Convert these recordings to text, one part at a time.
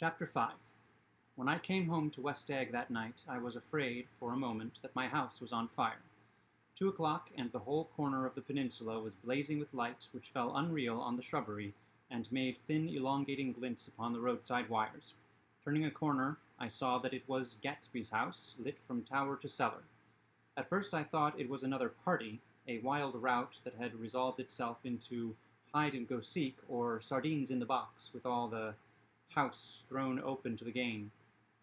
Chapter 5. When I came home to West Egg that night, I was afraid, for a moment, that my house was on fire. 2 o'clock, and the whole corner of the peninsula was blazing with light, which fell unreal on the shrubbery, and made thin, elongating glints upon the roadside wires. Turning a corner, I saw that it was Gatsby's house, lit from tower to cellar. At first I thought it was another party, a wild rout that had resolved itself into hide-and-go-seek, or sardines in the box, with all the house thrown open to the game.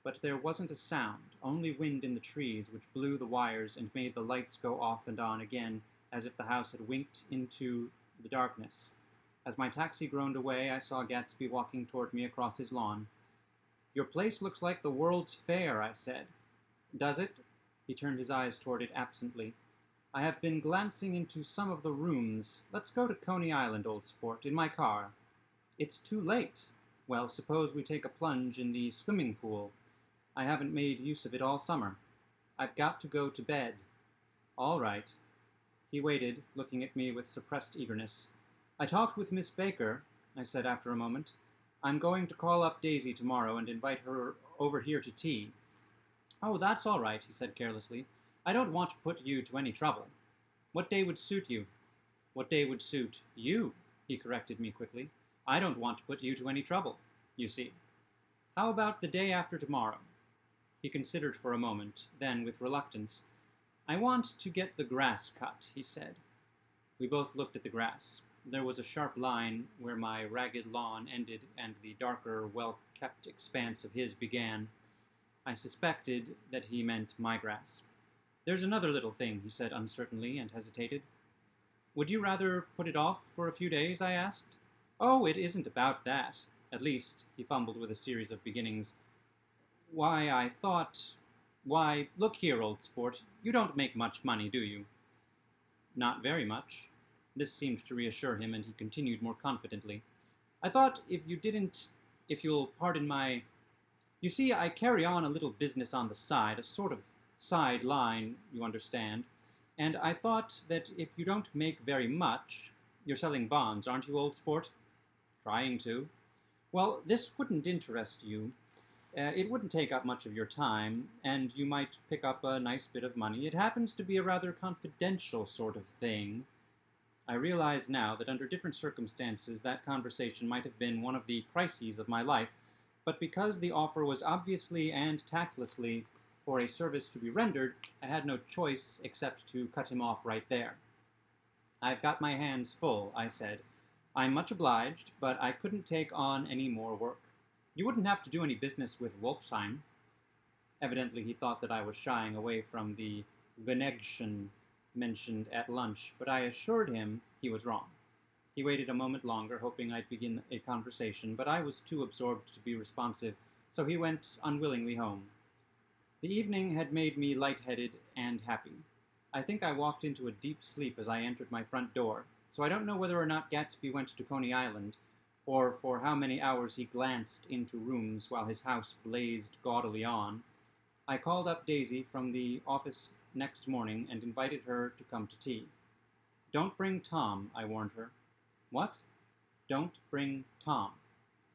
But there wasn't a sound, only wind in the trees, which blew the wires and made the lights go off and on again, as if the house had winked into the darkness. As my taxi groaned away, I saw Gatsby walking toward me across his lawn. "Your place looks like the World's Fair," I said. "Does it?" He turned his eyes toward it absently. "I have been glancing into some of the rooms. Let's go to Coney Island, old sport, in my car." "It's too late." "Well, suppose we take a plunge in the swimming pool. I haven't made use of it all summer." "I've got to go to bed." "All right." He waited, looking at me with suppressed eagerness. "I talked with Miss Baker," I said after a moment. "I'm going to call up Daisy tomorrow and invite her over here to tea." "Oh, that's all right," he said carelessly. "I don't want to put you to any trouble." "What day would suit you?" "What day would suit you?" he corrected me quickly. "I don't want to put you to any trouble, you see." "How about the day after tomorrow?" He considered for a moment, then, with reluctance, "I want to get the grass cut," he said. We both looked at the grass. There was a sharp line where my ragged lawn ended and the darker, well-kept expanse of his began. I suspected that he meant my grass. "There's another little thing," he said uncertainly, and hesitated. "Would you rather put it off for a few days?" I asked. "Oh, it isn't about that. At least," he fumbled with a series of beginnings. Why, look here, old sport, you don't make much money, do you?" "Not very much." This seemed to reassure him, and he continued more confidently. "I thought if you'll pardon my... You see, I carry on a little business on the side, a sort of side line, you understand, and I thought that if you don't make very much... You're selling bonds, aren't you, old sport?" "Trying to." "Well, this wouldn't interest you. It wouldn't take up much of your time, and you might pick up a nice bit of money. It happens to be a rather confidential sort of thing." I realize now that under different circumstances that conversation might have been one of the crises of my life, but because the offer was obviously and tactlessly for a service to be rendered, I had no choice except to cut him off right there. "I've got my hands full," I said. "I'm much obliged, but I couldn't take on any more work. You wouldn't have to do any business with Wolfsheim." Evidently he thought that I was shying away from the connection mentioned at lunch, but I assured him he was wrong. He waited a moment longer, hoping I'd begin a conversation, but I was too absorbed to be responsive, so he went unwillingly home. The evening had made me light-headed and happy. I think I walked into a deep sleep as I entered my front door, so I don't know whether or not Gatsby went to Coney Island, or for how many hours he glanced into rooms while his house blazed gaudily on. I called up Daisy from the office next morning and invited her to come to tea. "Don't bring Tom," I warned her. "What?" "Don't bring Tom."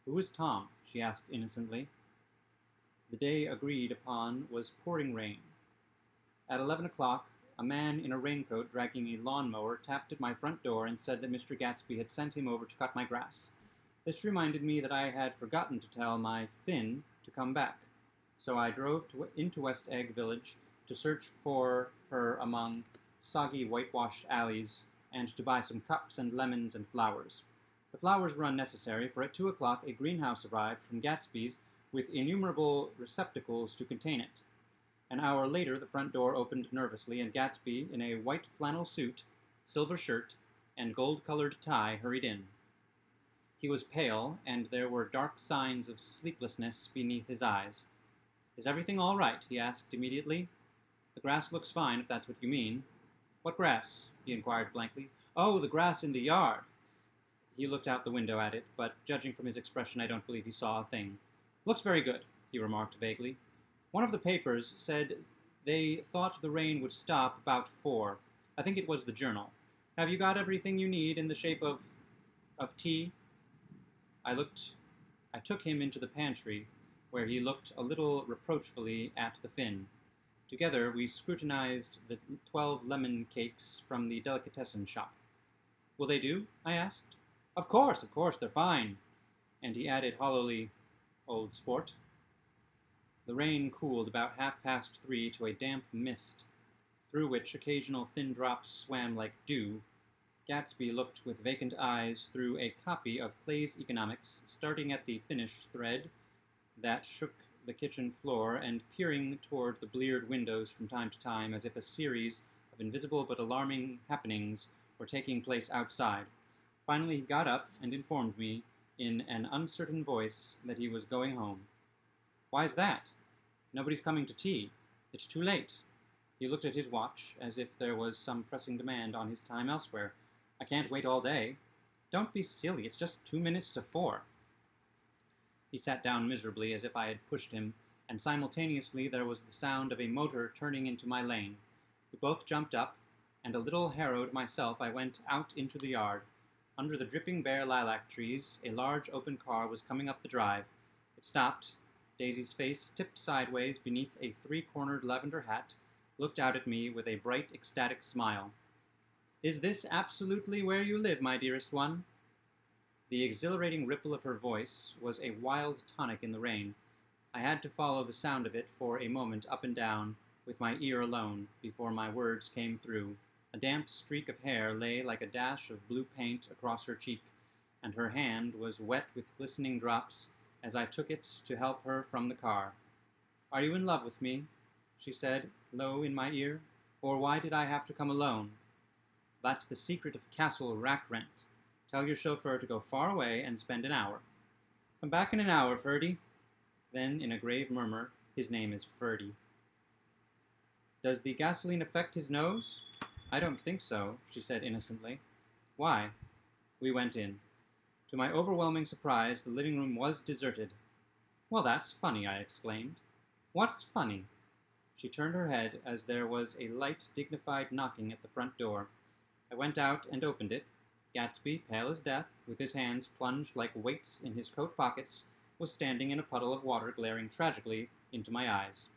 "Who is Tom?" she asked innocently. The day agreed upon was pouring rain. At 11 o'clock, a man in a raincoat dragging a lawnmower tapped at my front door and said that Mr. Gatsby had sent him over to cut my grass. This reminded me that I had forgotten to tell my Finn to come back, so I drove into West Egg Village to search for her among soggy whitewashed alleys and to buy some cups and lemons and flowers. The flowers were unnecessary, for at 2 o'clock a greenhouse arrived from Gatsby's with innumerable receptacles to contain it. An hour later the front door opened nervously, and Gatsby, in a white flannel suit, silver shirt, and gold-colored tie, hurried in. He was pale, and there were dark signs of sleeplessness beneath his eyes. "Is everything all right?" he asked immediately. "The grass looks fine, if that's what you mean." "What grass?" he inquired blankly. "Oh, the grass in the yard." He looked out the window at it, but judging from his expression I don't believe he saw a thing. "Looks very good," he remarked vaguely. "One of the papers said they thought the rain would stop about 4. I think it was the Journal. Have you got everything you need in the shape of tea?" I looked I took him into the pantry, where he looked a little reproachfully at the Finn. Together we scrutinized the 12 lemon cakes from the delicatessen shop. Will they do? I asked. Of course, they're fine. And he added hollowly, old sport. The rain cooled about 3:30 to a damp mist, through which occasional thin drops swam like dew. Gatsby looked with vacant eyes through a copy of Clay's Economics, starting at the finish thread that shook the kitchen floor and peering toward the bleared windows from time to time as if a series of invisible but alarming happenings were taking place outside. Finally he got up and informed me in an uncertain voice that he was going home. Why's that? Nobody's coming to tea. It's too late. He looked at his watch as if there was some pressing demand on his time elsewhere. I can't wait all day. Don't be silly, it's just 2 minutes to 4. He sat down miserably as if I had pushed him, and simultaneously there was the sound of a motor turning into my lane. We both jumped up, and a little harrowed myself I went out into the yard. Under the dripping bare lilac trees, a large open car was coming up the drive. It stopped. Daisy's face, tipped sideways beneath a 3-cornered lavender hat, looked out at me with a bright, ecstatic smile. Is this absolutely where you live, my dearest one? The exhilarating ripple of her voice was a wild tonic in the rain. I had to follow the sound of it for a moment up and down, with my ear alone, before my words came through. A damp streak of hair lay like a dash of blue paint across her cheek, and her hand was wet with glistening drops as I took it to help her from the car. Are you in love with me? She said, low in my ear. Or why did I have to come alone? That's the secret of Castle Rack Rent. Tell your chauffeur to go far away and spend an hour. Come back in an hour, Ferdy. Then, in a grave murmur, his name is Ferdy. Does the gasoline affect his nose? I don't think so, she said innocently. Why? We went in. To my overwhelming surprise, the living room was deserted. Well, that's funny, I exclaimed. What's funny? She turned her head as there was a light, dignified knocking at the front door. I went out and opened it. Gatsby, pale as death, with his hands plunged like weights in his coat pockets, was standing in a puddle of water glaring tragically into my eyes.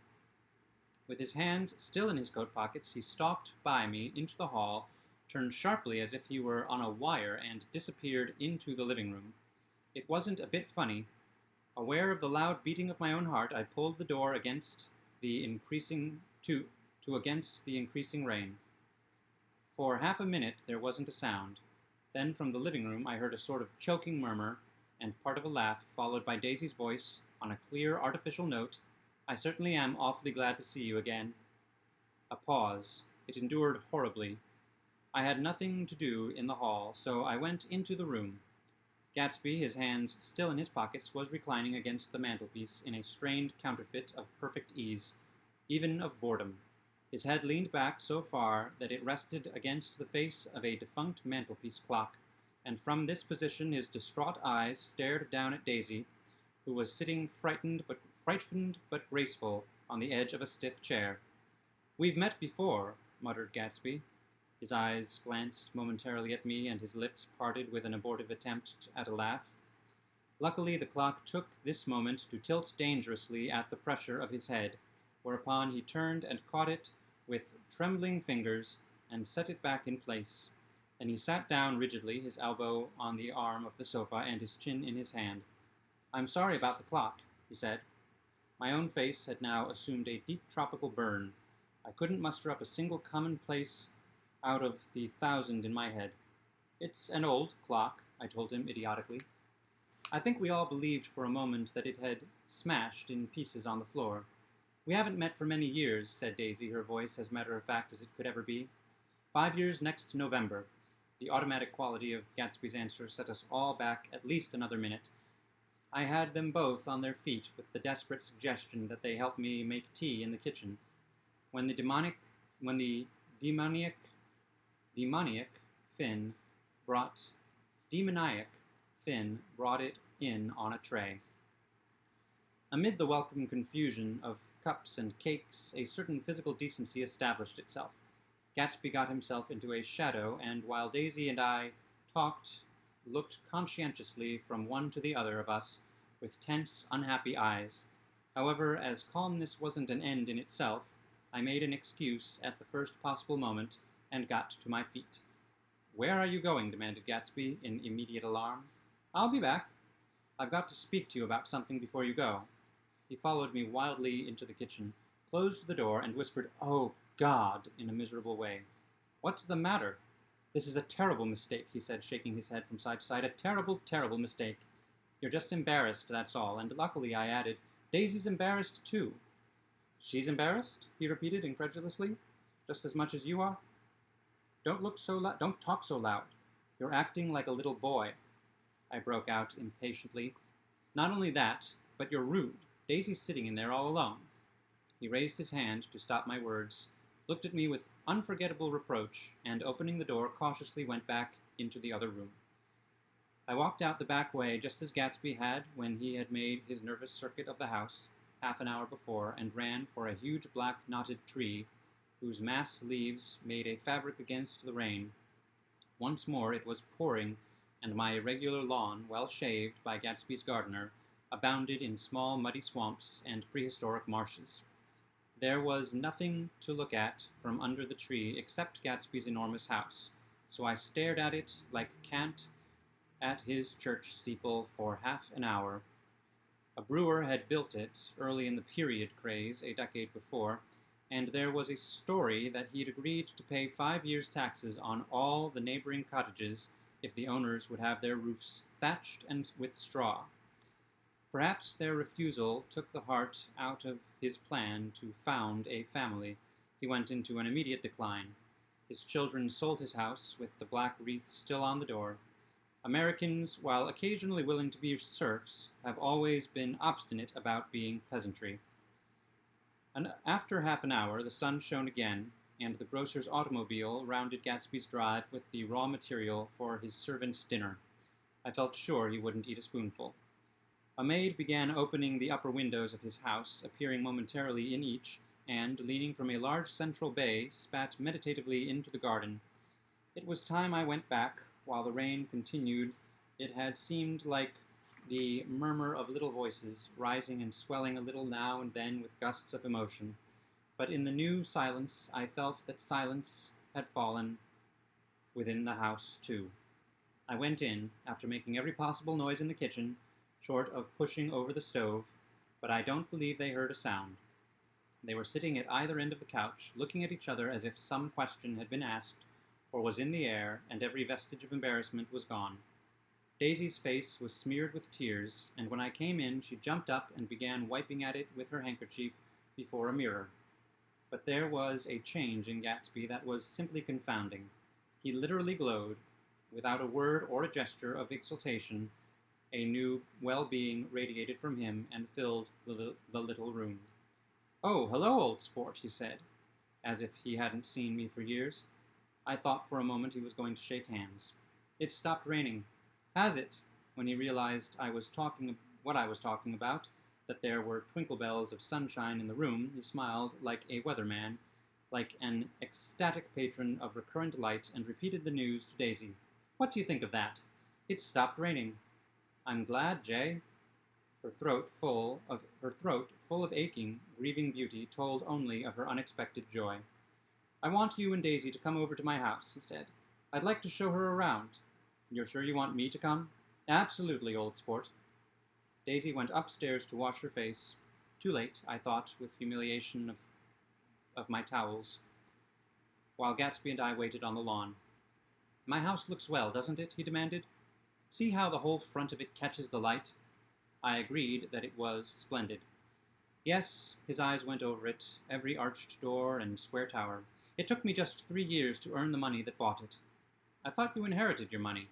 With his hands still in his coat pockets, he stalked by me into the hall, turned sharply as if he were on a wire, and disappeared into the living room. It wasn't a bit funny. Aware of the loud beating of my own heart, I pulled the door against the increasing rain. For half a minute there wasn't a sound. Then from the living room I heard a sort of choking murmur and part of a laugh, followed by Daisy's voice on a clear artificial note. I certainly am awfully glad to see you again. A pause. It endured horribly. I had nothing to do in the hall, so I went into the room. Gatsby, his hands still in his pockets, was reclining against the mantelpiece in a strained counterfeit of perfect ease, even of boredom. His head leaned back so far that it rested against the face of a defunct mantelpiece clock, and from this position his distraught eyes stared down at Daisy, who was sitting frightened but graceful on the edge of a stiff chair. We've met before, muttered Gatsby. His eyes glanced momentarily at me, and his lips parted with an abortive attempt at a laugh. Luckily, the clock took this moment to tilt dangerously at the pressure of his head, whereupon he turned and caught it with trembling fingers and set it back in place. Then he sat down rigidly, his elbow on the arm of the sofa and his chin in his hand. I'm sorry about the clock, he said. My own face had now assumed a deep tropical burn. I couldn't muster up a single commonplace out of the 1,000 in my head. It's an old clock, I told him idiotically. I think we all believed for a moment that it had smashed in pieces on the floor. We haven't met for many years, said Daisy, her voice as matter-of-fact as it could ever be. 5 years next November. The automatic quality of Gatsby's answer set us all back at least another minute. I had them both on their feet with the desperate suggestion that they help me make tea in the kitchen. When the demoniac Finn brought it in on a tray. Amid the welcome confusion of cups and cakes, a certain physical decency established itself. Gatsby got himself into a shadow, and while Daisy and I looked conscientiously from one to the other of us, with tense, unhappy eyes. However, as calmness wasn't an end in itself, I made an excuse at the first possible moment and got to my feet. "Where are you going?" demanded Gatsby, in immediate alarm. "I'll be back. I've got to speak to you about something before you go." He followed me wildly into the kitchen, closed the door, and whispered, "Oh, God," in a miserable way. "What's the matter?" "This is a terrible mistake," he said, shaking his head from side to side. "A terrible, terrible mistake. You're just embarrassed, that's all. And luckily," I added, "Daisy's embarrassed too." "She's embarrassed?" he repeated incredulously. "Just as much as you are?" Don't talk so loud. You're acting like a little boy," I broke out impatiently. "Not only that, but you're rude. Daisy's sitting in there all alone." He raised his hand to stop my words, looked at me with unforgettable reproach, and opening the door cautiously went back into the other room. I walked out the back way just as Gatsby had when he had made his nervous circuit of the house half an hour before, and ran for a huge black knotted tree whose massed leaves made a fabric against the rain. Once more it was pouring, and my irregular lawn, well shaved by Gatsby's gardener, abounded in small muddy swamps and prehistoric marshes. There was nothing to look at from under the tree except Gatsby's enormous house, so I stared at it like Cant at his church steeple for half an hour. A brewer had built it early in the period craze a decade before, and there was a story that he'd agreed to pay 5 years' taxes on all the neighboring cottages if the owners would have their roofs thatched and with straw. Perhaps their refusal took the heart out of his plan to found a family. He went into an immediate decline. His children sold his house with the black wreath still on the door. Americans, while occasionally willing to be serfs, have always been obstinate about being peasantry. And after half an hour, the sun shone again, and the grocer's automobile rounded Gatsby's drive with the raw material for his servant's dinner. I felt sure he wouldn't eat a spoonful. A maid began opening the upper windows of his house, appearing momentarily in each, and, leaning from a large central bay, spat meditatively into the garden. It was time I went back. While the rain continued, it had seemed like the murmur of little voices, rising and swelling a little now and then with gusts of emotion. But in the new silence, I felt that silence had fallen within the house, too. I went in, after making every possible noise in the kitchen, short of pushing over the stove, but I don't believe they heard a sound. They were sitting at either end of the couch, looking at each other as if some question had been asked, or was in the air, and every vestige of embarrassment was gone. Daisy's face was smeared with tears, and when I came in, she jumped up and began wiping at it with her handkerchief before a mirror. But there was a change in Gatsby that was simply confounding. He literally glowed. Without a word or a gesture of exultation, a new well-being radiated from him and filled the little room. "Oh, hello, old sport," he said, as if he hadn't seen me for years. I thought for a moment he was going to shake hands. "It's stopped raining." "Has it?" When he realized what I was talking about, that there were twinkle bells of sunshine in the room, he smiled like a weatherman, like an ecstatic patron of recurrent light, and repeated the news to Daisy. "What do you think of that? It's stopped raining." "I'm glad, Jay." Her throat, full of aching, grieving beauty, told only of her unexpected joy. "I want you and Daisy to come over to my house," he said. "I'd like to show her around." "You're sure you want me to come?" "Absolutely, old sport." Daisy went upstairs to wash her face. Too late, I thought, with humiliation of my towels, while Gatsby and I waited on the lawn. "My house looks well, doesn't it?" he demanded. "See how the whole front of it catches the light?" I agreed that it was splendid. Yes, his eyes went over it, every arched door and square tower. "It took me just 3 years to earn the money that bought it." "I thought you inherited your money."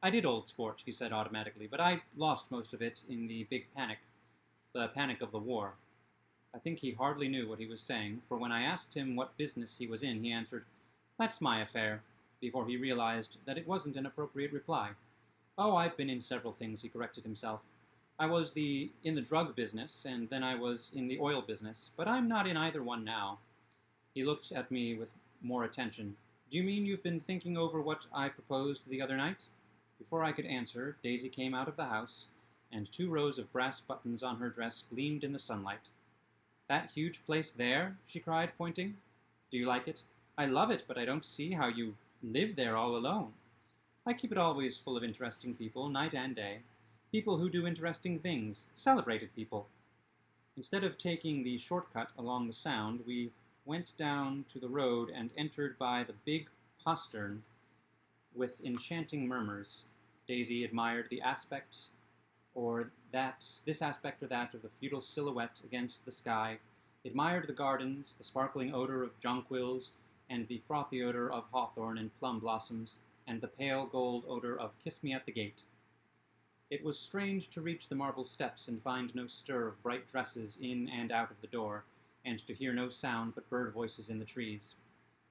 "I did, old sport," he said automatically, "but I lost most of it in the big panic. The panic of the war." I think he hardly knew what he was saying, for when I asked him what business he was in, he answered, "That's my affair," before he realized that it wasn't an appropriate reply. "Oh, I've been in several things," he corrected himself. "I was in the drug business, and then I was in the oil business, but I'm not in either one now." He looked at me with more attention. "Do you mean you've been thinking over what I proposed the other night?" Before I could answer, Daisy came out of the house, and 2 rows of brass buttons on her dress gleamed in the sunlight. "That huge place there?" she cried, pointing. "Do you like it?" "I love it, but I don't see how you live there all alone." "I keep it always full of interesting people, night and day. People who do interesting things. Celebrated people." Instead of taking the shortcut along the Sound, we went down to the road and entered by the big postern with enchanting murmurs. Daisy admired this aspect or that of the feudal silhouette against the sky, admired the gardens, the sparkling odor of jonquils, and the frothy odor of hawthorn and plum blossoms, and the pale gold odor of kiss me at the gate. It was strange to reach the marble steps and find no stir of bright dresses in and out of the door, and to hear no sound but bird voices in the trees.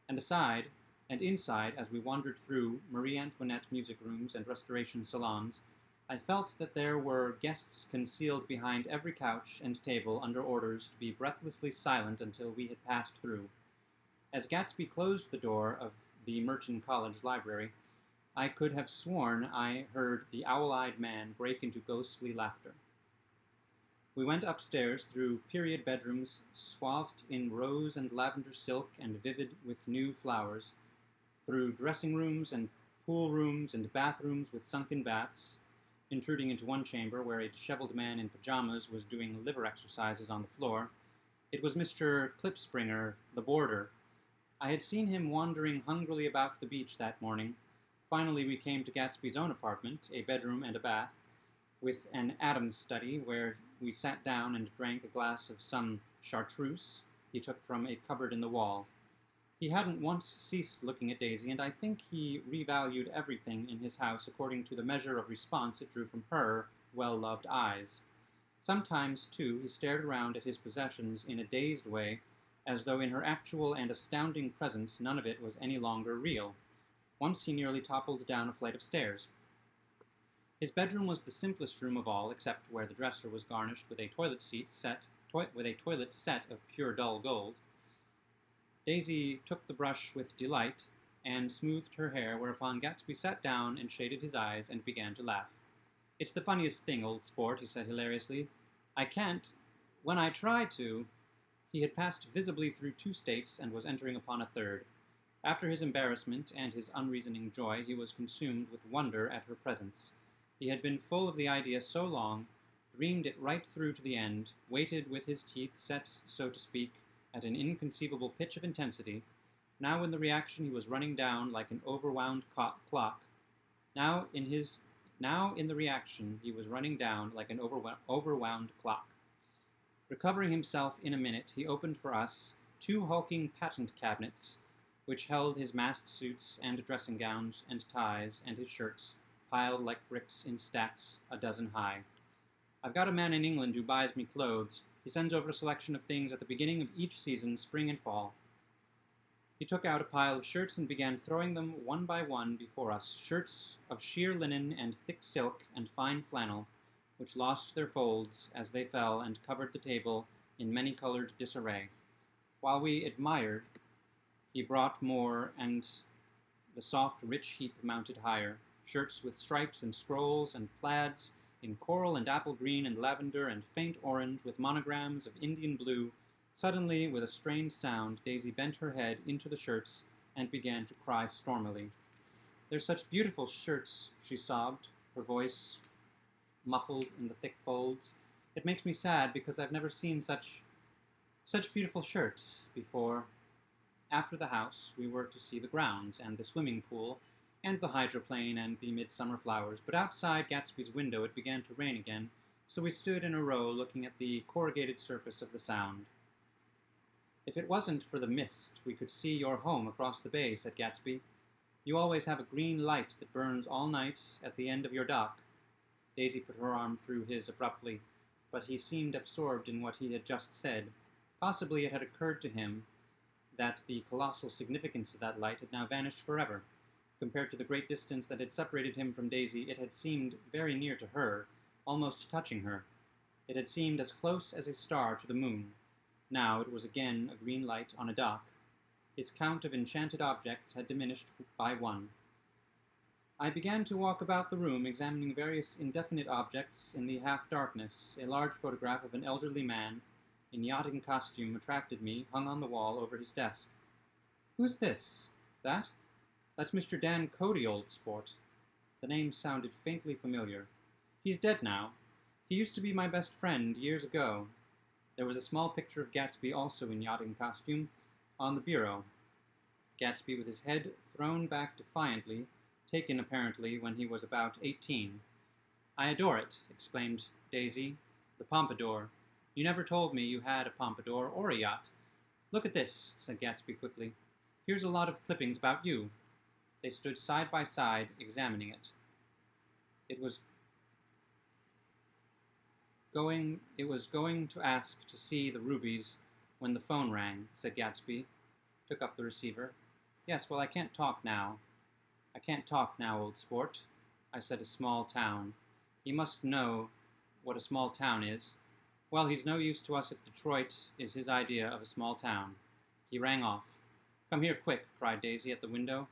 And aside and inside, as we wandered through Marie Antoinette music rooms and restoration salons, I felt that there were guests concealed behind every couch and table under orders to be breathlessly silent until we had passed through. As Gatsby closed the door of the Merton College library, I could have sworn I heard the owl-eyed man break into ghostly laughter. We went upstairs through period bedrooms swathed in rose and lavender silk and vivid with new flowers, through dressing rooms and pool rooms and bathrooms with sunken baths, intruding into one chamber where a disheveled man in pajamas was doing liver exercises on the floor. It was Mr. Klipspringer, the boarder. I had seen him wandering hungrily about the beach that morning. Finally we came to Gatsby's own apartment, a bedroom and a bath, with an Adams study where we sat down and drank a glass of some chartreuse he took from a cupboard in the wall. He hadn't once ceased looking at Daisy, and I think he revalued everything in his house according to the measure of response it drew from her well-loved eyes. Sometimes, too, he stared around at his possessions in a dazed way, as though in her actual and astounding presence none of it was any longer real. Once he nearly toppled down a flight of stairs. His bedroom was the simplest room of all, except where the dresser was garnished with a toilet set of pure dull gold. Daisy took the brush with delight and smoothed her hair, whereupon Gatsby sat down and shaded his eyes and began to laugh. "It's the funniest thing, old sport," he said hilariously. "I can't. When I try to—" He had passed visibly through 2 states and was entering upon a third. After his embarrassment and his unreasoning joy, he was consumed with wonder at her presence. He had been full of the idea so long, dreamed it right through to the end, waited with his teeth set, so to speak, at an inconceivable pitch of intensity. Now in the reaction he was running down like an overwound clock. Now in the reaction he was running down like an overwound clock. Recovering himself in a minute, he opened for us 2 hulking patent cabinets, which held his masked suits and dressing gowns and ties and his shirts, piled like bricks in stacks a dozen high. "I've got a man in England who buys me clothes. He sends over a selection of things at the beginning of each season, spring and fall." He took out a pile of shirts and began throwing them one by one before us, shirts of sheer linen and thick silk and fine flannel, which lost their folds as they fell and covered the table in many-colored disarray. While we admired, he brought more, and the soft, rich heap mounted higher, shirts with stripes and scrolls and plaids, in coral and apple green and lavender and faint orange with monograms of Indian blue. Suddenly, with a strained sound, Daisy bent her head into the shirts and began to cry stormily. "They're such beautiful shirts," she sobbed, her voice muffled in the thick folds. "It makes me sad because I've never seen such beautiful shirts before." After the house, we were to see the grounds and the swimming pool and the hydroplane and the midsummer flowers, but outside Gatsby's window it began to rain again, so we stood in a row looking at the corrugated surface of the Sound. "If it wasn't for the mist, we could see your home across the bay," said Gatsby. "You always have a green light that burns all night at the end of your dock." Daisy put her arm through his abruptly, but he seemed absorbed in what he had just said. Possibly it had occurred to him that the colossal significance of that light had now vanished forever. Compared to the great distance that had separated him from Daisy, it had seemed very near to her, almost touching her. It had seemed as close as a star to the moon. Now it was again a green light on a dock. His count of enchanted objects had diminished by 1. I began to walk about the room, examining various indefinite objects in the half-darkness. A large photograph of an elderly man in yachting costume attracted me, hung on the wall over his desk. "Who's this? That? That's Mr. Dan Cody, old sport." The name sounded faintly familiar. "He's dead now. He used to be my best friend years ago." There was a small picture of Gatsby, also in yachting costume, on the bureau. Gatsby with his head thrown back defiantly, taken apparently when he was about 18. "I adore it," exclaimed Daisy. "The pompadour. You never told me you had a pompadour or a yacht." "Look at this," said Gatsby quickly. "Here's a lot of clippings about you." They stood side by side, examining it. It was going to ask to see the rubies when the phone rang," said Gatsby. Took up the receiver. "Yes, well, I can't talk now. I can't talk now, old sport. I said a small town. He must know what a small town is. Well, he's no use to us if Detroit is his idea of a small town." He rang off. "Come here quick," cried Daisy at the window.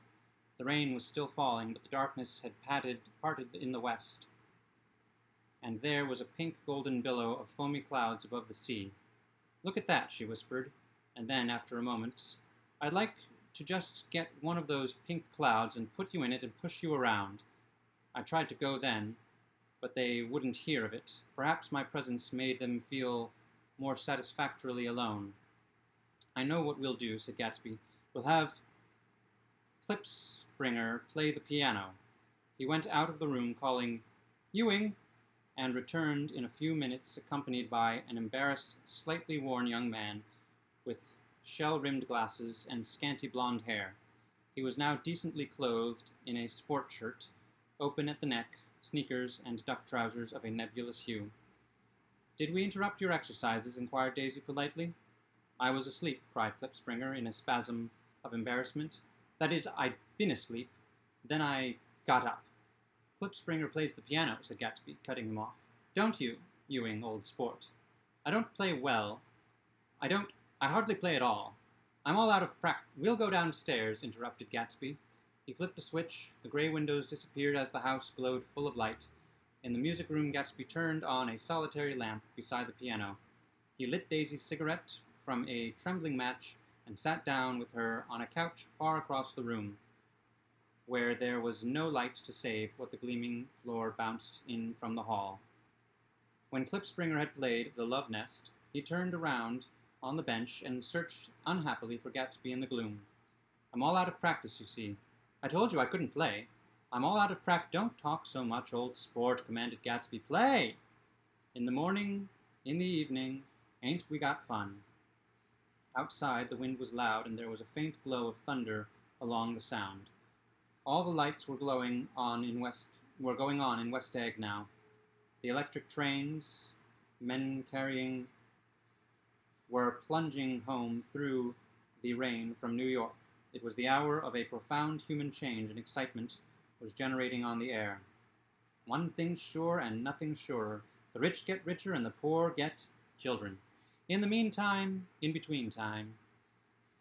The rain was still falling, but the darkness had parted in the west, and there was a pink golden billow of foamy clouds above the sea. "Look at that," she whispered, and then, after a moment, "I'd like to just get one of those pink clouds and put you in it and push you around." I tried to go then, but they wouldn't hear of it. Perhaps my presence made them feel more satisfactorily alone. "I know what we'll do," said Gatsby. "We'll have Klipspringer play the piano." He went out of the room calling, "Ewing," and returned in a few minutes accompanied by an embarrassed, slightly worn young man with shell-rimmed glasses and scanty blonde hair. He was now decently clothed in a sport shirt, open at the neck, sneakers, and duck trousers of a nebulous hue. "Did we interrupt your exercises?" inquired Daisy politely. "I was asleep," cried Klipspringer in a spasm of embarrassment. "That is, I'd been asleep. Then I got up." "Klipspringer plays the piano," said Gatsby, cutting him off. "Don't you, Ewing, old sport?" "I don't play well. I hardly play at all. I'm all out of practice." "We'll go downstairs," interrupted Gatsby. He flipped a switch. The gray windows disappeared as the house glowed full of light. In the music room, Gatsby turned on a solitary lamp beside the piano. He lit Daisy's cigarette from a trembling match and sat down with her on a couch far across the room, where there was no light to save what the gleaming floor bounced in from the hall. When Klipspringer had played The Love Nest, he turned around on the bench and searched unhappily for Gatsby in the gloom. "I'm all out of practice, you see. I told you I couldn't play. I'm all out of practice." "Don't talk so much, old sport," commanded Gatsby. "Play! In the morning, in the evening, ain't we got fun?" Outside, the wind was loud, and there was a faint glow of thunder along the sound. All the lights were going on in West Egg now. The electric trains, men carrying, were plunging home through the rain from New York. It was the hour of a profound human change, and excitement was generating on the air. One thing's sure and nothing surer. The rich get richer and the poor get children. In between time,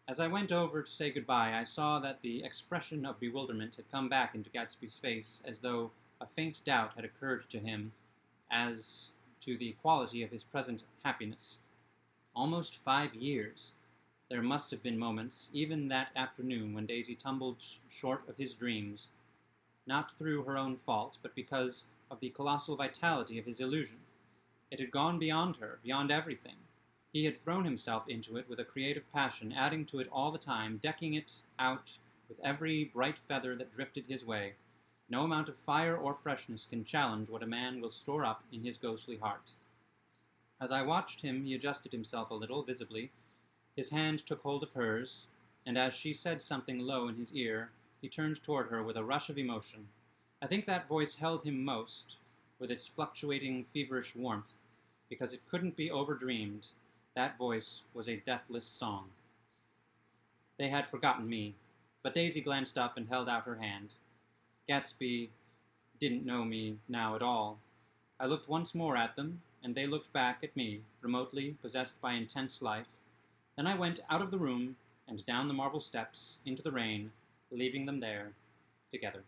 as I went over to say goodbye, I saw that the expression of bewilderment had come back into Gatsby's face, as though a faint doubt had occurred to him as to the quality of his present happiness. Almost 5 years. There must have been moments, even that afternoon, when Daisy tumbled short of his dreams, not through her own fault, but because of the colossal vitality of his illusion. It had gone beyond her, beyond everything. He had thrown himself into it with a creative passion, adding to it all the time, decking it out with every bright feather that drifted his way. No amount of fire or freshness can challenge what a man will store up in his ghostly heart. As I watched him, he adjusted himself a little, visibly. His hand took hold of hers, and as she said something low in his ear, he turned toward her with a rush of emotion. I think that voice held him most, with its fluctuating, feverish warmth, because it couldn't be overdreamed. That voice was a deathless song. They had forgotten me, but Daisy glanced up and held out her hand. Gatsby didn't know me now at all. I looked once more at them, and they looked back at me, remotely, possessed by intense life. Then I went out of the room and down the marble steps into the rain, leaving them there together.